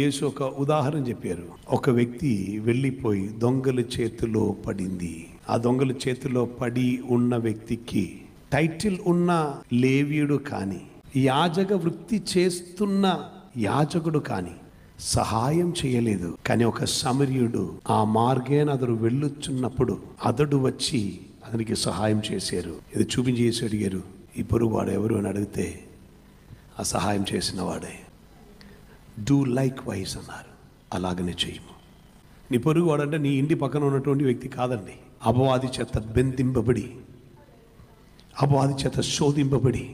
యేసు ఒక ఉదాహరణ చెప్పారు. ఒక వ్యక్తి వెళ్ళిపోయి దొంగల చేతిలో పడింది. ఆ దొంగల చేతిలో పడి ఉన్న వ్యక్తికి టైటిల్ ఉన్న లేవీయుడు కానీ, యాజక వృత్తి చేస్తున్న యాజకుడు కానీ సహాయం చేయలేదు. కానీ ఒక సమరయుడు ఆ మార్గేన అతడు వెళ్ళుచున్నప్పుడు అతడు వచ్చి అతనికి సహాయం చేశారు. ఇది చూపించి చేసి అడిగారు, ఈ పొరుగు వాడు ఎవరు అని అడిగితే ఆ సహాయం చేసిన వాడే. డూ లైక్ వైజ్ అన్నారు. అలాగనే చేయము. నీ పొరుగు వాడంటే నీ ఇంటి పక్కన ఉన్నటువంటి వ్యక్తి కాదండి. అపవాది చేత బెందింపబడి, అపవాది చేత శోధింపబడి,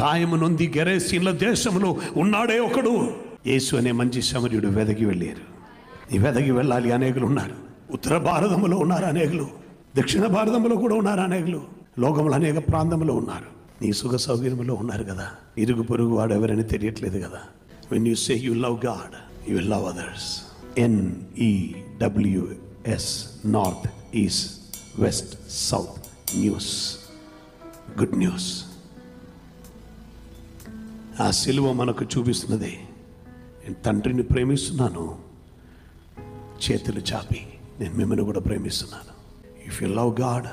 గాయము నొంది గెరేసీన్ల దేశంలో ఉన్నాడే ఒకడు. యేసు అనే మంచి సమరయుడు వెదకి వెళ్ళారు. నీ వెదకి వెళ్ళాలి. అనేకులు ఉన్నారు. ఉత్తర భారతంలో ఉన్నారు అనేకులు, దక్షిణ భారతంలో కూడా ఉన్నారు అనేకులు, లోకంలో అనేక ప్రాంతంలో ఉన్నారు. నీ సుఖ సౌకర్యంలో ఉన్నారు కదా. ఇరుగు పొరుగు వాడు ఎవరని తెలియట్లేదు కదా. When you say you love God, you will love others. NEWS, North, East, West, South, News. Good news. ఆ సిలువ మనకు చూపిస్తున్నది, నేను తండ్రిని ప్రేమిస్తున్నాను, చేతులు చాపి నేను మిమ్మల్ని కూడా ప్రేమిస్తున్నాను. If you love God,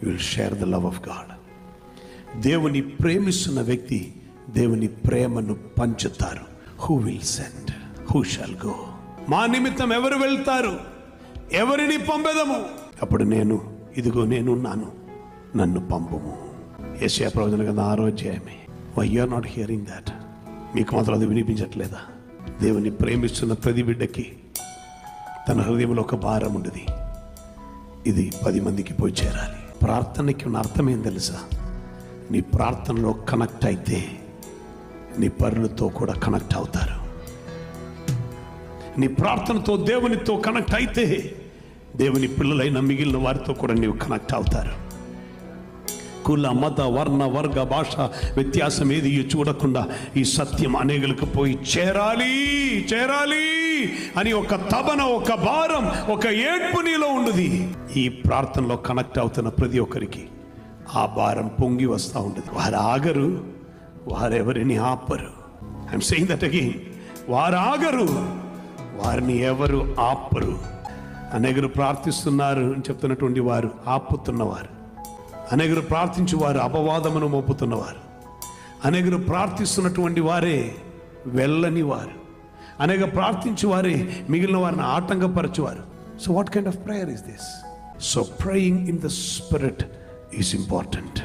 you will share the love of God. దేవుని ప్రేమిస్తున్న వ్యక్తి దేవుని ప్రేమను పంచుతారు. Who will send? Who shall go? మా నిమిత్తం ఎవరు వెళ్తారు? ఎవరిని పంపెదము? అప్పుడు నేను, ఇదిగో నేనున్నాను, నన్ను పంపుము. యెషయా ప్రవచన గ్రంథం 6వ అధ్యాయమే. Why you are not hearing that? మీకు మాత్రం అది వినిపించట్లేదా? దేవుని ప్రేమిస్తున్న ప్రతి బిడ్డకి తన హృదయంలో ఒక భారం ఉండదు. ఇది 10 మందికి పోయి చేరాలి. ప్రార్థనకి ఉన్న అర్థం ఏం తెలుసా? నీ ప్రార్థనలో కనెక్ట్ అయితే నీ పరులతో కూడా కనెక్ట్ అవుతారు. నీ ప్రార్థనతో దేవునితో కనెక్ట్ అయితే దేవుని పిల్లలైన మిగిలిన వారితో కూడా నీవు కనెక్ట్ అవుతారు. కుల, మత, వర్ణ, వర్గ, భాష వ్యత్యాసం ఏది చూడకుండా ఈ సత్యం అనేకులకు పోయి చేరాలి చేరాలి అని ఒక తపన, ఒక భారం, ఒక ఏడ్పు నీలో ఉండదు. ఈ ప్రార్థనలో కనెక్ట్ అవుతున్న ప్రతి ఒక్కరికి ఆ భారం పొంగి వస్తూ ఉంటుంది. వారు ఆగరు, వారెవరిని ఆపరు. I'm saying that again. వారు ఆగరు, వారిని ఎవరు ఆపరు. అనేకులు ప్రార్థిస్తున్నారు అని చెప్తున్నటువంటి వారు ఆపుతున్నవారు, అనేకులు ప్రార్థించి వారు అపవాదమును మోపుతున్నవారు, అనేకులు ప్రార్థిస్తున్నటువంటి వారే వెళ్ళని వారు, అనేక ప్రార్థించి వారే మిగిలిన వారిని ఆటంకపరచువారు. So what kind of prayer is this? So praying in the spirit is important.